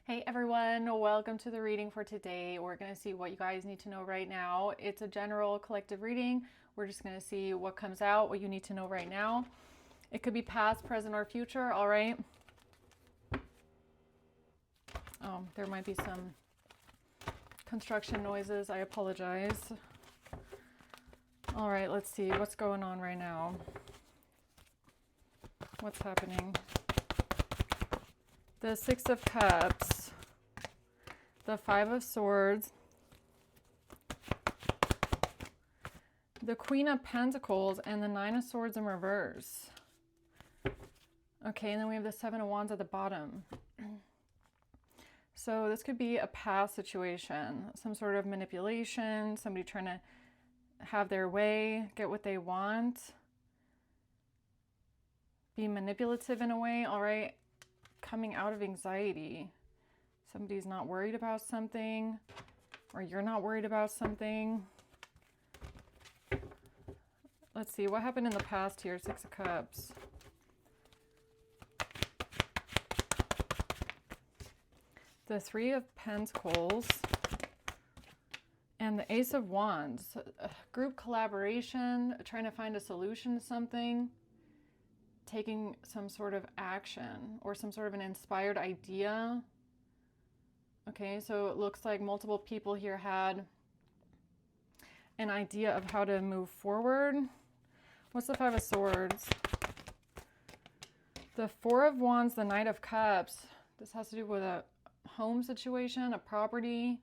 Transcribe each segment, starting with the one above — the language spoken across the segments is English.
Hey everyone, welcome to the reading for today. We're going to see what you guys need to know right now. It's a general collective reading. We're just going to see what comes out, what you need to know right now. It could be past, present, or future, all right? Oh, there might be some construction noises. I apologize. All right, let's see what's going on right now. What's happening? The Six of Cups, the Five of Swords, the Queen of Pentacles, and the Nine of Swords in reverse. Okay, and then we have the Seven of Wands at the bottom. So this could be a past situation, some sort of manipulation, somebody trying to have their way, get what they want, be manipulative in a way, all right? Coming out of anxiety. Somebody's not worried about something, or you're not worried about something. Let's see, what happened in the past here? Six of Cups. The Three of Pentacles. And the Ace of Wands. Group collaboration, trying to find a solution to something. Taking some sort of action or some sort of an inspired idea. Okay, so it looks like multiple people here had an idea of how to move forward. What's the Five of Swords? The Four of Wands, the Knight of Cups. This has to do with a home situation, a property,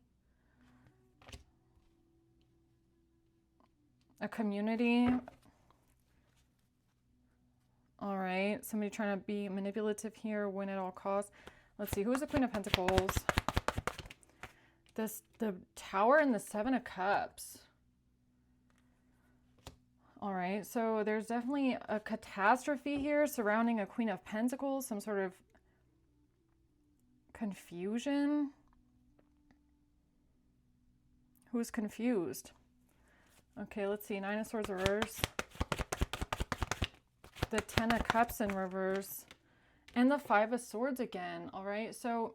a community. All right, somebody trying to be manipulative here, win at all costs. Let's see, who's the Queen of Pentacles? The Tower and the Seven of Cups. All right, so there's definitely a catastrophe here surrounding a Queen of Pentacles, some sort of confusion. Who's confused? Okay, let's see, Nine of Swords reverse. The Ten of Cups in reverse, and the Five of Swords again. All right, so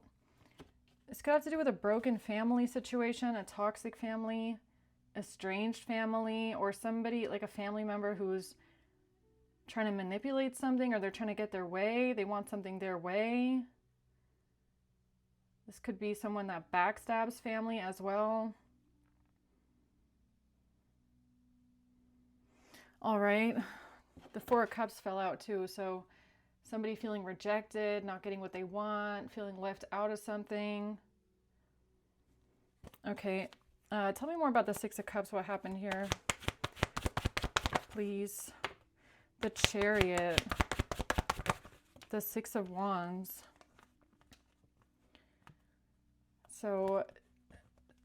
this could have to do with a broken family situation, a toxic family, estranged family, or somebody like a family member who's trying to manipulate something, or they're trying to get their way. They want something their way. This could be someone that backstabs family as well. All right. The Four of Cups fell out too, so somebody feeling rejected, not getting what they want, feeling left out of something. Okay, tell me more about the Six of Cups, what happened here, please. The Chariot, the Six of Wands. So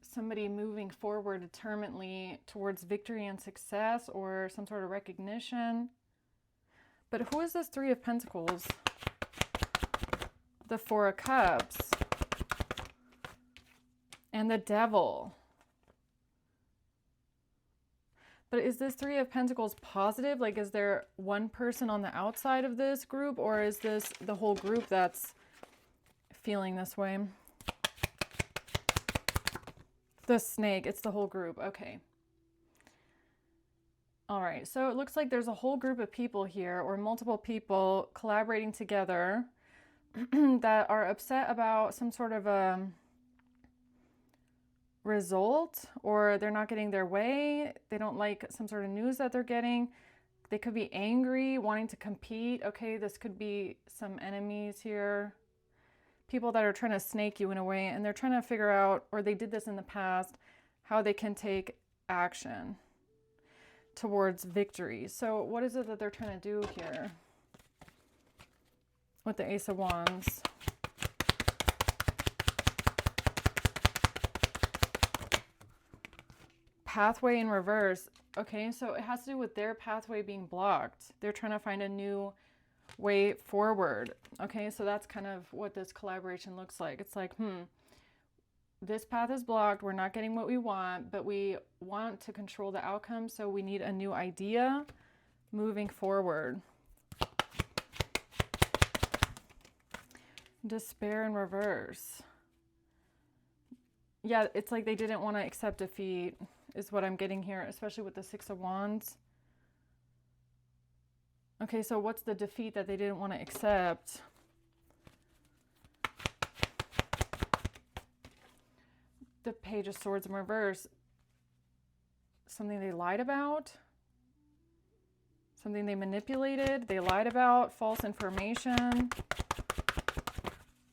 somebody moving forward determinedly towards victory and success or some sort of recognition. But who is this Three of Pentacles? The Four of Cups. And the Devil. But is this Three of Pentacles positive? Like, is there one person on the outside of this group, or is this the whole group that's feeling this way? The Snake, it's the whole group. Okay. All right, so it looks like there's a whole group of people here, or multiple people collaborating together that are upset about some sort of a result, or they're not getting their way. They don't like some sort of news that they're getting. They could be angry, wanting to compete. Okay, this could be some enemies here. People that are trying to snake you in a way, and they're trying to figure out, or they did this in the past, how they can take action towards victory. So what is it that they're trying to do here with the Ace of Wands? Pathway in reverse. Okay, so it has to do with their pathway being blocked. They're trying to find a new way forward. Okay, so that's kind of what this collaboration looks like. It's like, this path is blocked, we're not getting what we want, but we want to control the outcome, so we need a new idea moving forward. Despair in reverse. Yeah, it's like they didn't want to accept defeat, is what I'm getting here, especially with the Six of Wands. Okay, so what's the defeat that they didn't want to accept? The Page of Swords in reverse. Something they lied about? Something they manipulated? They lied about? False information?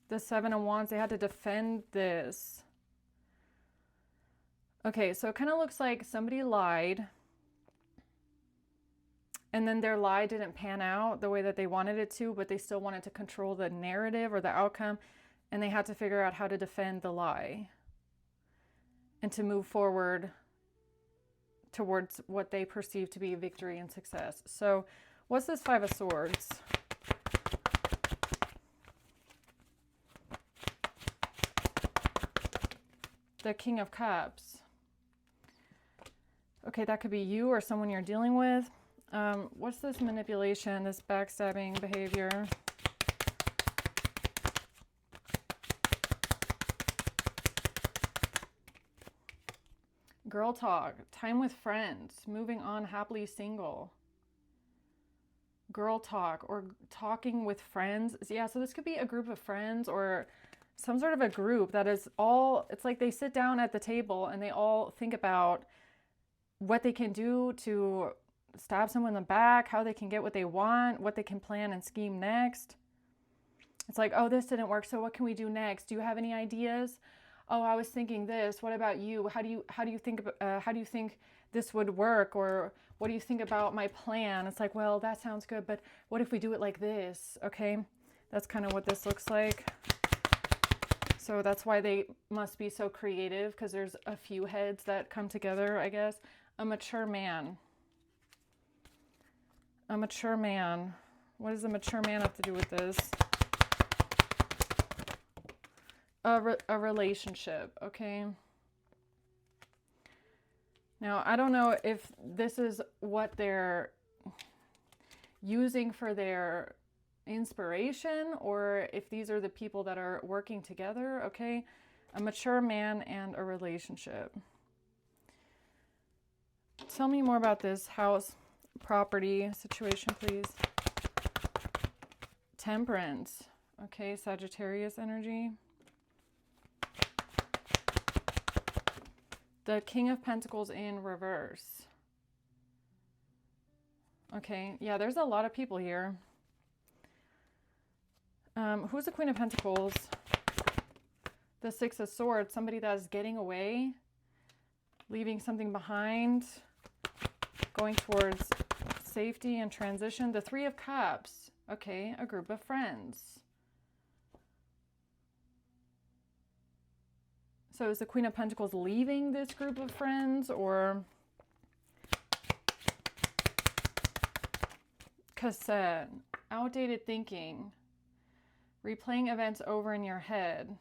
The Seven of Wands, they had to defend this. Okay, so it kind of looks like somebody lied, and then their lie didn't pan out the way that they wanted it to, but they still wanted to control the narrative or the outcome, and they had to figure out how to defend the lie and to move forward towards what they perceive to be victory and success. So what's this Five of Swords? The King of Cups. Okay, that could be you or someone you're dealing with. What's this manipulation, this backstabbing behavior? Girl talk, time with friends, moving on, happily single. Girl talk or talking with friends. Yeah, so this could be a group of friends or some sort of a group that is all, it's like they sit down at the table and they all think about what they can do to stab someone in the back, how they can get what they want, what they can plan and scheme next. It's like, oh, this didn't work, so what can we do next? Do you have any ideas? Oh, I was thinking this. What about you? How do you think this would work? Or what do you think about my plan? It's like, well, that sounds good, but what if we do it like this? Okay, that's kind of what this looks like. So that's why they must be so creative, because there's a few heads that come together, I guess. A mature man. A mature man. What does a mature man have to do with this? A relationship, okay? Now, I don't know if this is what they're using for their inspiration or if these are the people that are working together, okay? A mature man and a relationship. Tell me more about this house property situation, please. Temperance, okay? Sagittarius energy. The King of Pentacles in reverse. Okay, yeah, there's a lot of people here. Who's the Queen of Pentacles? The Six of Swords, somebody that's getting away, leaving something behind, going towards safety and transition. The Three of Cups, okay, a group of friends. So is the Queen of Pentacles leaving this group of friends, or cassette, outdated thinking, replaying events over in your head.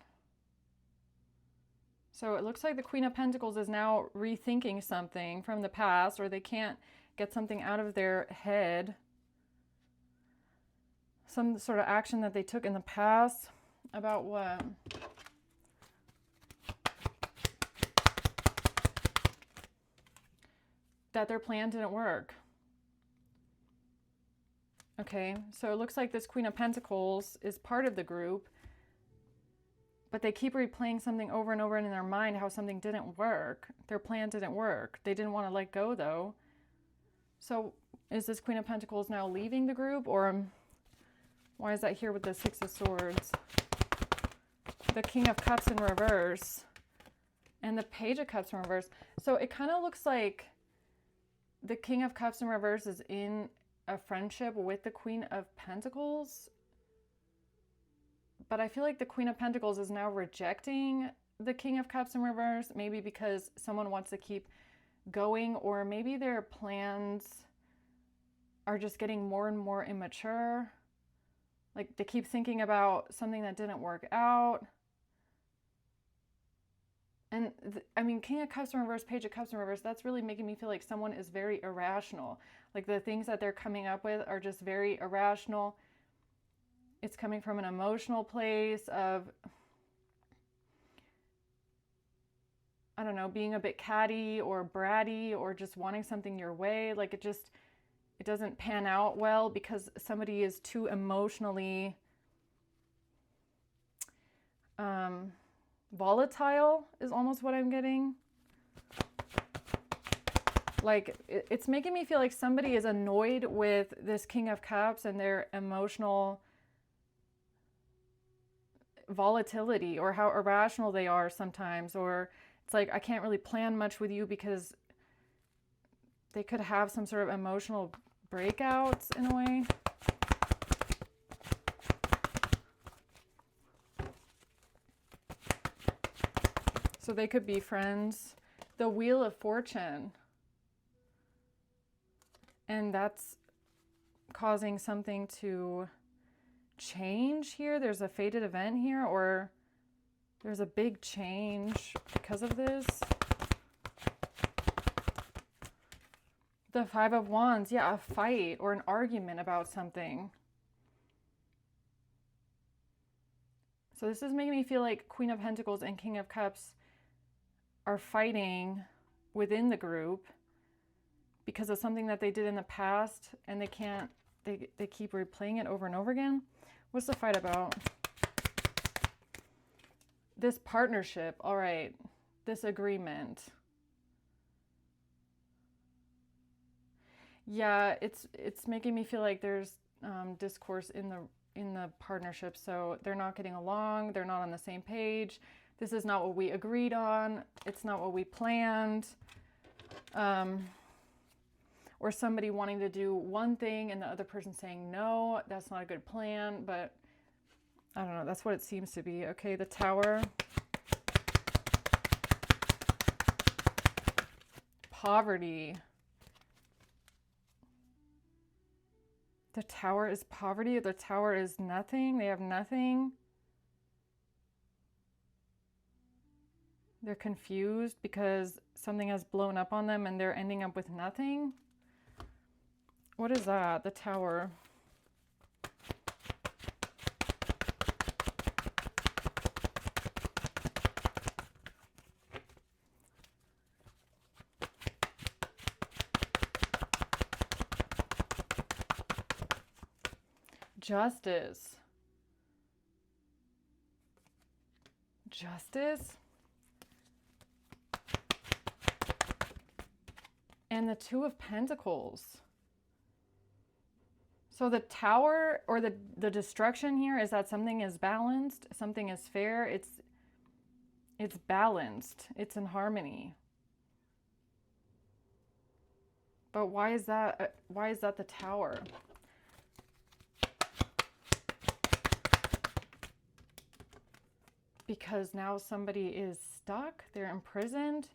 So it looks like the Queen of Pentacles is now rethinking something from the past, or they can't get something out of their head. Some sort of action that they took in the past. About what? That their plan didn't work. Okay, so it looks like this Queen of Pentacles is part of the group, but they keep replaying something over and over in their mind, how something didn't work. Their plan didn't work. They didn't want to let go, though. So is this Queen of Pentacles now leaving the group, or why is that here with the Six of Swords? The King of Cups in reverse and the Page of Cups in reverse. So it kind of looks like the King of Cups in reverse is in a friendship with the Queen of Pentacles. But I feel like the Queen of Pentacles is now rejecting the King of Cups in reverse, maybe because someone wants to keep going, or maybe their plans are just getting more and more immature. Like they keep thinking about something that didn't work out. And I mean, King of Cups in reverse, Page of Cups in reverse, that's really making me feel like someone is very irrational. Like the things that they're coming up with are just very irrational. It's coming from an emotional place of I don't know, being a bit catty or bratty or just wanting something your way. Like it doesn't pan out well because somebody is too emotionally volatile is almost what I'm getting. Like it's making me feel like somebody is annoyed with this King of Cups and their emotional volatility or how irrational they are sometimes, or it's like I can't really plan much with you because they could have some sort of emotional breakouts in a way. So they could be friends. The Wheel of Fortune. And that's causing something to change here. There's a fated event here, or there's a big change because of this. The Five of Wands, yeah, a fight or an argument about something. So this is making me feel like Queen of Pentacles and King of Cups are fighting within the group because of something that they did in the past, and they keep replaying it over and over again. What's the fight about? This partnership, all right, this agreement. Yeah, it's making me feel like there's discourse in the partnership. So they're not getting along, they're not on the same page. This is not what we agreed on. It's not what we planned. Or somebody wanting to do one thing and the other person saying, no, that's not a good plan. But I don't know, that's what it seems to be. Okay, the Tower. Poverty. The Tower is poverty. The Tower is nothing. They have nothing. They're confused because something has blown up on them and they're ending up with nothing. What is that? The Tower. Justice. Justice. And the Two of Pentacles. So the Tower, or the destruction here, is that something is balanced, something is fair, it's balanced, it's in harmony. But why is that the Tower? Because now somebody is stuck, they're imprisoned.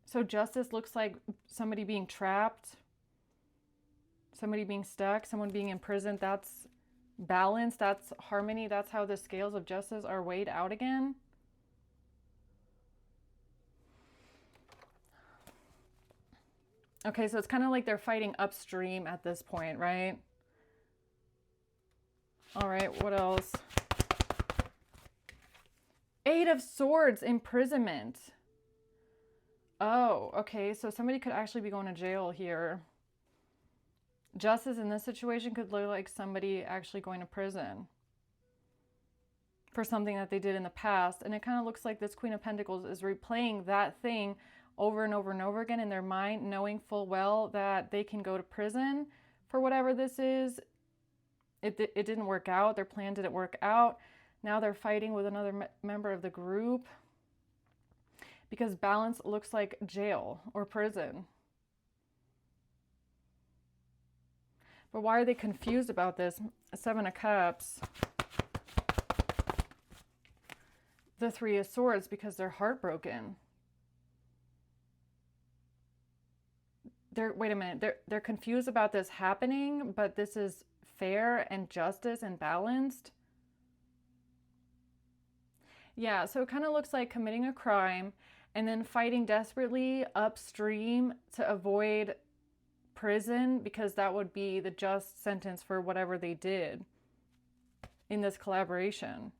So justice looks like somebody being trapped, somebody being stuck, someone being imprisoned. That's balance, that's harmony. That's how the scales of justice are weighed out again. Okay, so it's kind of like they're fighting upstream at this point, right? All right, what else? Eight of Swords, imprisonment. Oh, okay, so somebody could actually be going to jail here. Justice in this situation could look like somebody actually going to prison for something that they did in the past. And it kind of looks like this Queen of Pentacles is replaying that thing over and over and over again in their mind, knowing full well that they can go to prison for whatever this is. It didn't work out. Their plan didn't work out. Now they're fighting with another member of the group because balance looks like jail or prison. But why are they confused about this? Seven of Cups. The Three of Swords, because they're heartbroken. Wait a minute. They're confused about this happening, but this is fair and justice and balanced. Yeah, so it kind of looks like committing a crime and then fighting desperately upstream to avoid prison, because that would be the just sentence for whatever they did in this collaboration.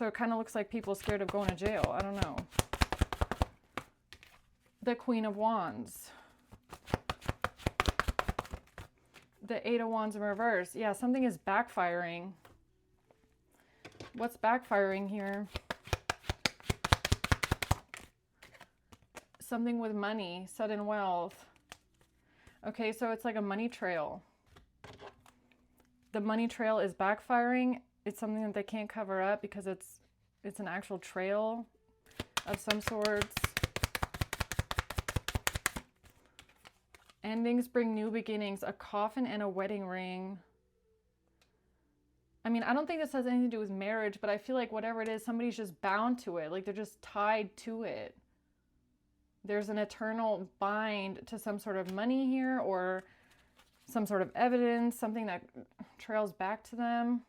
So it kind of looks like people scared of going to jail. I don't know. The Queen of Wands. The Eight of Wands in reverse. Yeah, something is backfiring. What's backfiring here? Something with money, sudden wealth. Okay, so it's like a money trail. The money trail is backfiring. It's something that they can't cover up because it's an actual trail of some sorts. Endings bring new beginnings, a coffin and a wedding ring. I mean, I don't think this has anything to do with marriage, but I feel like whatever it is, somebody's just bound to it. Like they're just tied to it. There's an eternal bind to some sort of money here or some sort of evidence, something that trails back to them.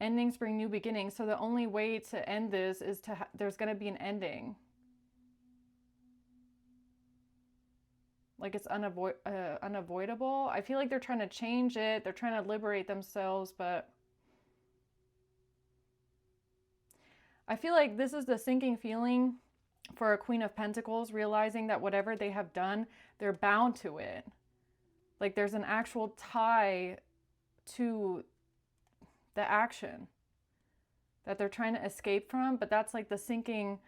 Endings bring new beginnings. So the only way to end this is there's going to be an ending. Like it's unavoidable. I feel like they're trying to change it. They're trying to liberate themselves, but I feel like this is the sinking feeling for a Queen of Pentacles, realizing that whatever they have done, they're bound to it. Like there's an actual tie to the action that they're trying to escape from, but that's like the sinking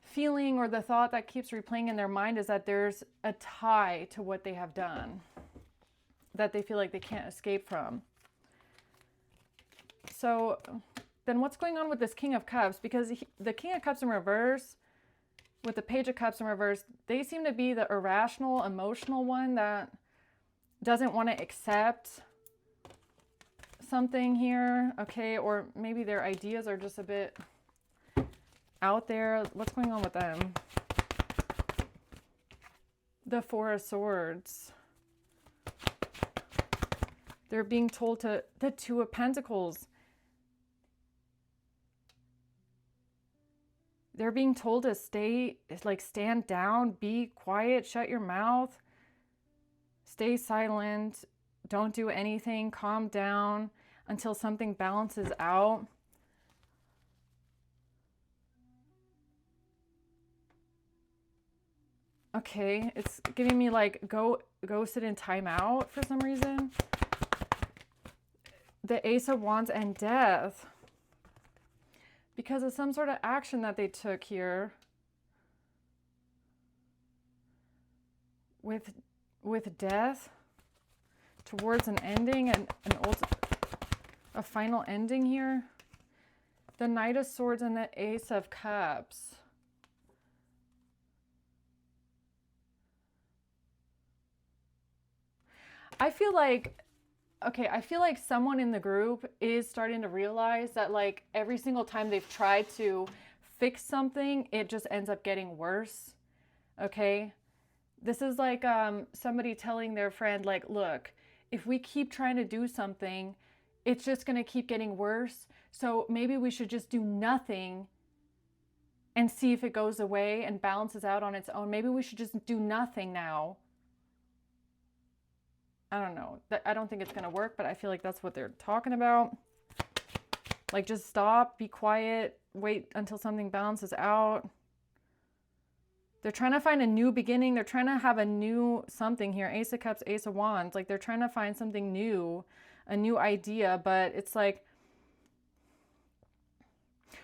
feeling or the thought that keeps replaying in their mind is that there's a tie to what they have done that they feel like they can't escape from. So then what's going on with this King of Cups? Because the King of Cups in reverse with the Page of Cups in reverse, they seem to be the irrational, emotional one that doesn't want to accept something here, okay? Or maybe their ideas are just a bit out there. What's going on with them? The Four of Swords. They're being told to, the Two of Pentacles. They're being told to stand down, be quiet, shut your mouth, stay silent, don't do anything, calm down until something balances out. Okay, it's giving me like go sit in timeout for some reason. The Ace of Wands and Death. Because of some sort of action that they took here. With death towards an ending and a final ending here. The Knight of Swords and the Ace of Cups. I feel like someone in the group is starting to realize that like every single time they've tried to fix something, it just ends up getting worse. Okay? This is like somebody telling their friend, like, look, if we keep trying to do something, it's just going to keep getting worse. So maybe we should just do nothing and see if it goes away and balances out on its own. Maybe we should just do nothing now. I don't know. I don't think it's going to work, but I feel like that's what they're talking about. Like, just stop, be quiet, wait until something balances out. They're trying to find a new beginning. They're trying to have a new something here. Ace of Cups, Ace of Wands. Like, they're trying to find something new, a new idea, but it's like,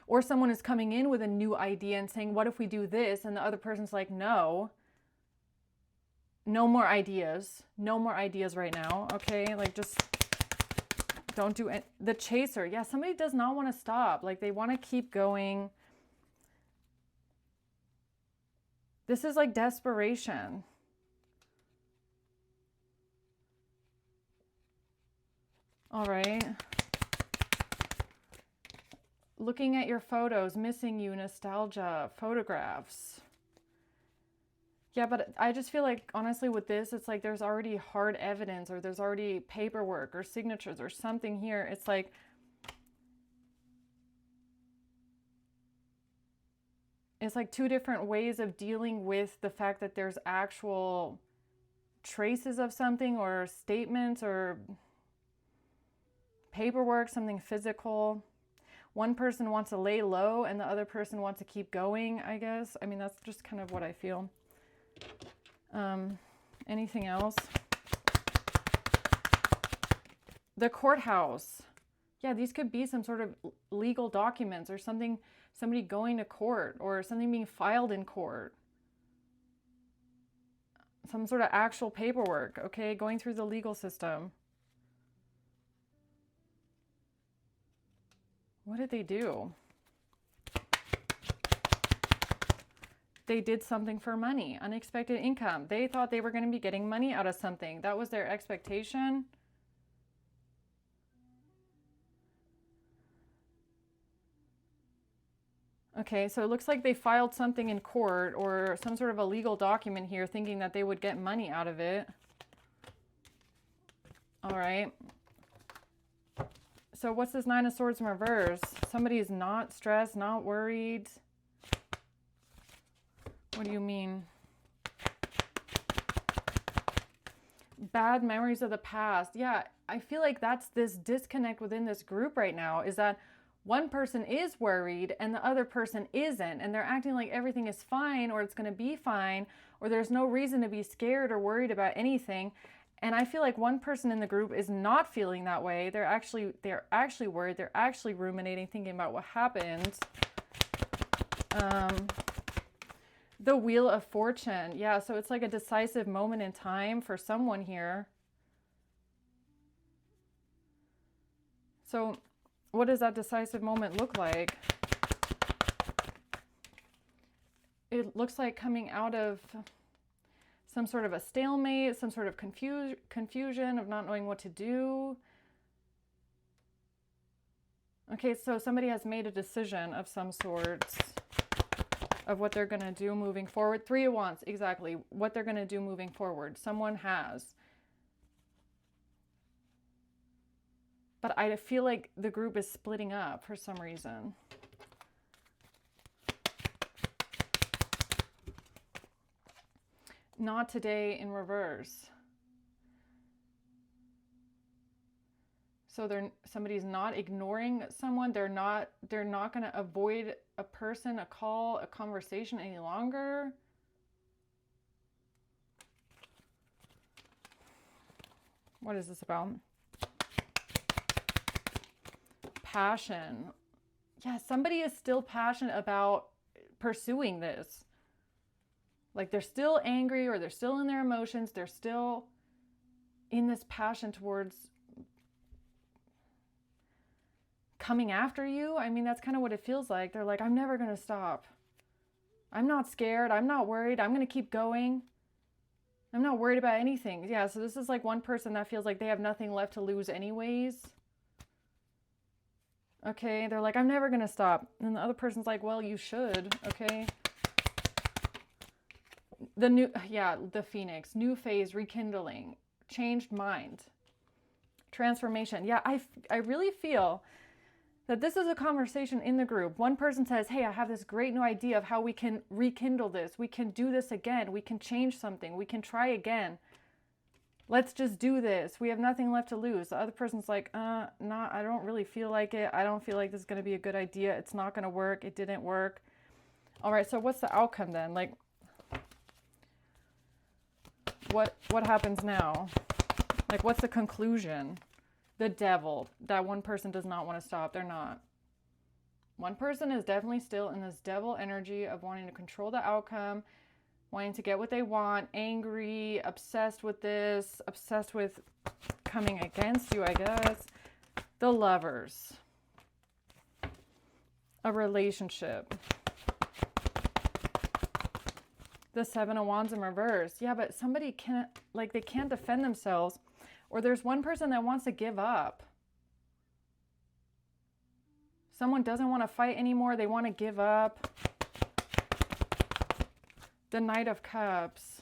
or someone is coming in with a new idea and saying, what if we do this? And the other person's like, no. No more ideas. No more ideas right now. Okay, like just don't do it. The Chaser. Yeah, somebody does not want to stop. Like they want to keep going. This is like desperation. All right. Looking at your photos, missing you, nostalgia, photographs. Yeah, but I just feel like, honestly, with this, it's like there's already hard evidence or there's already paperwork or signatures or something here. It's like two different ways of dealing with the fact that there's actual traces of something or statements or paperwork, something physical. one person wants to lay low and the other person wants to keep going, I guess. I mean, that's just kind of what I feel. Anything else? The courthouse. Yeah, these could be some sort of legal documents or something, somebody going to court or something being filed in court. Some sort of actual paperwork, okay, going through the legal system. What did they do? They did something for money, unexpected income. They thought they were going to be getting money out of something. That was their expectation. Okay, so it looks like they filed something in court or some sort of a legal document here thinking that they would get money out of it. All right. So what's this Nine of Swords in reverse? Somebody is not stressed, not worried. What do you mean? Bad memories of the past. Yeah, I feel like that's this disconnect within this group right now, is that one person is worried and the other person isn't, and they're acting like everything is fine or it's going to be fine or there's no reason to be scared or worried about anything. And I feel like one person in the group is not feeling that way. They're actually worried. They're actually ruminating, thinking about what happened. The Wheel of Fortune. Yeah, so it's like a decisive moment in time for someone here. So what does that decisive moment look like? It looks like coming out of some sort of a stalemate, some sort of confusion of not knowing what to do. Okay, so somebody has made a decision of some sort of what they're going to do moving forward. Three of Wands, exactly. What they're going to do moving forward. Someone has. But I feel like the group is splitting up for some reason. Not today in reverse. So somebody's not ignoring someone. They're not going to avoid a person, a call, a conversation any longer. What is this about? Passion. Yeah, somebody is still passionate about pursuing this. Like they're still angry or they're still in their emotions. They're still in this passion towards coming after you. I mean, that's kind of what it feels like. They're like, I'm never going to stop. I'm not scared. I'm not worried. I'm going to keep going. I'm not worried about anything. Yeah, so this is like one person that feels like they have nothing left to lose anyways. Okay, they're like, I'm never going to stop. And the other person's like, well, you should, okay? The Phoenix, new phase, rekindling, changed mind, transformation. Yeah, I really feel that this is a conversation in the group. One person says, hey, I have this great new idea of how we can rekindle this. We can do this again. We can change something. We can try again. Let's just do this. We have nothing left to lose. The other person's like, I don't really feel like it. I don't feel like this is going to be a good idea. It's not going to work. It didn't work. All right, so what's the outcome then? Like, what happens now? Like, what's the conclusion? The Devil. That one person does not want to stop. They're not. One person is definitely still in this devil energy of wanting to control the outcome, wanting to get what they want, angry, obsessed with this, obsessed with coming against you, I guess. The Lovers. A relationship. The Seven of Wands in reverse. Yeah, but somebody can't, like, they can't defend themselves. Or there's one person that wants to give up. Someone doesn't want to fight anymore. They want to give up. The Knight of Cups.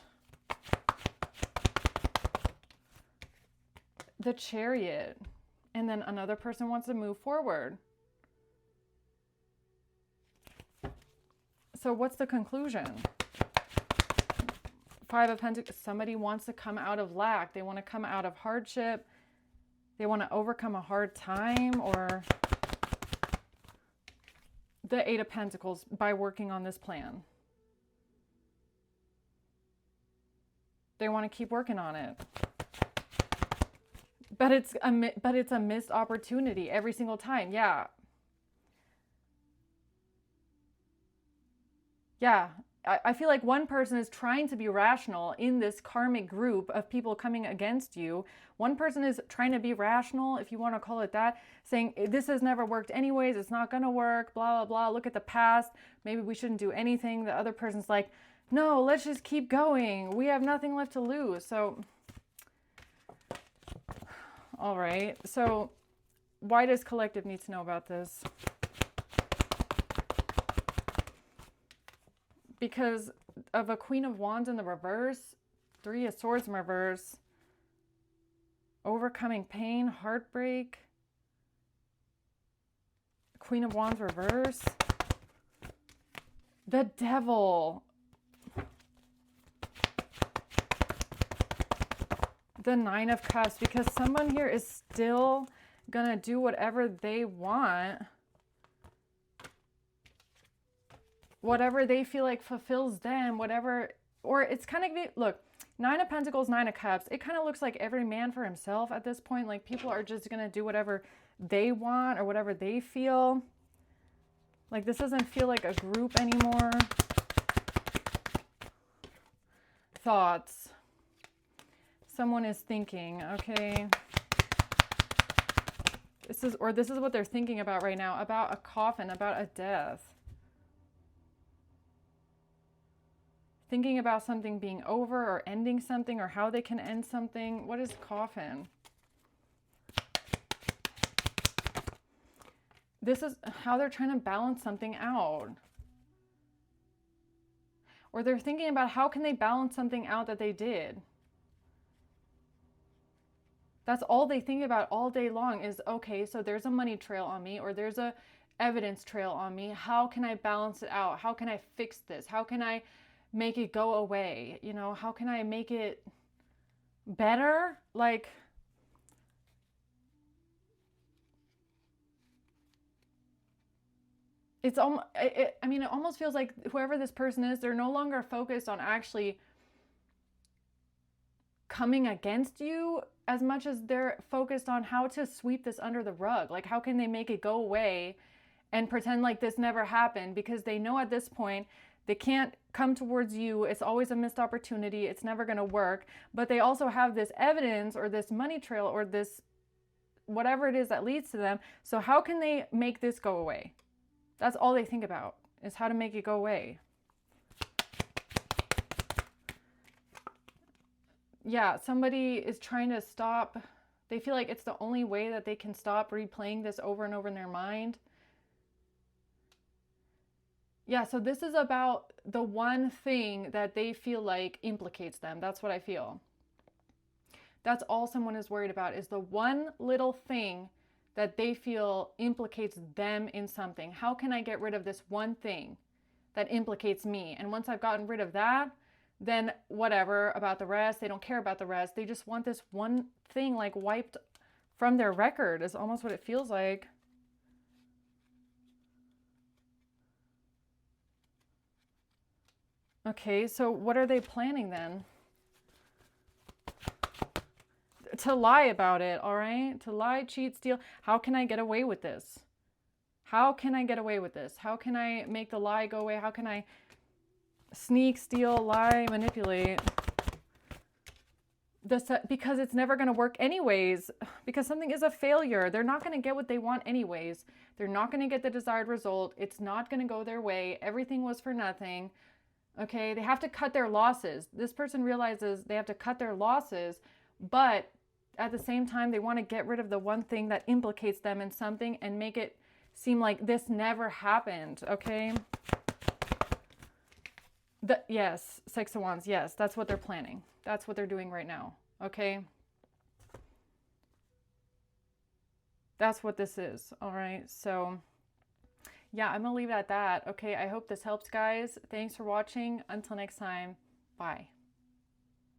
The Chariot. And then another person wants to move forward. So what's the conclusion? Five of Pentacles. Somebody wants to come out of lack. They want to come out of hardship. They want to overcome a hard time, or the Eight of Pentacles by working on this plan. They want to keep working on it. But it's a missed opportunity every single time. Yeah. Yeah. I feel like one person is trying to be rational in this karmic group of people coming against you. One person is trying to be rational, if you want to call it that, saying this has never worked anyways, it's not going to work, blah, blah, blah. Look at the past. Maybe we shouldn't do anything. The other person's like, no, let's just keep going. We have nothing left to lose. So, all right. So why does collective need to know about this? Because of a Queen of Wands in the reverse, Three of Swords in reverse, overcoming pain, heartbreak, Queen of Wands reverse, the Devil, the Nine of Cups, because someone here is still gonna do whatever they want, whatever they feel like fulfills them, whatever, or it's kind of, look, Nine of Pentacles, Nine of Cups, it kind of looks like every man for himself at this point. Like people are just going to do whatever they want or whatever they feel. Like this doesn't feel like a group anymore. Thoughts. Someone is thinking, okay. This is what they're thinking about right now, about a coffin, about a death. Thinking about something being over or ending something or how they can end something. What is coffin? This is how they're trying to balance something out. Or they're thinking about how can they balance something out that they did. That's all they think about all day long is, okay, so there's a money trail on me or there's a evidence trail on me. How can I balance it out? How can I fix this? How can I make it go away? You know, how can I make it better? Like, it's almost, I mean, it almost feels like whoever this person is, they're no longer focused on actually coming against you as much as they're focused on how to sweep this under the rug. Like, how can they make it go away and pretend like this never happened? Because they know at this point, they can't come towards you. It's always a missed opportunity. It's never going to work. But they also have this evidence or this money trail or this whatever it is that leads to them. So how can they make this go away? That's all they think about, is how to make it go away. Yeah, somebody is trying to stop. They feel like it's the only way that they can stop replaying this over and over in their mind. Yeah, so this is about the one thing that they feel like implicates them. That's what I feel. That's all someone is worried about, is the one little thing that they feel implicates them in something. How can I get rid of this one thing that implicates me? And once I've gotten rid of that, then whatever about the rest, they don't care about the rest. They just want this one thing like wiped from their record, is almost what it feels like. Okay, so what are they planning then? To lie about it, all right? To lie, cheat, steal. How can I get away with this? How can I get away with this? How can I make the lie go away? How can I sneak, steal, lie, manipulate? Because it's never going to work anyways. Because something is a failure. They're not going to get what they want anyways. They're not going to get the desired result. It's not going to go their way. Everything was for nothing. Okay, they have to cut their losses. This person realizes they have to cut their losses, but at the same time, they want to get rid of the one thing that implicates them in something and make it seem like this never happened, okay? Yes, Six of Wands, yes, that's what they're planning. That's what they're doing right now, okay? That's what this is, all right? So yeah, I'm gonna leave it at that. Okay, I hope this helps, guys. Thanks for watching. Until next time, bye.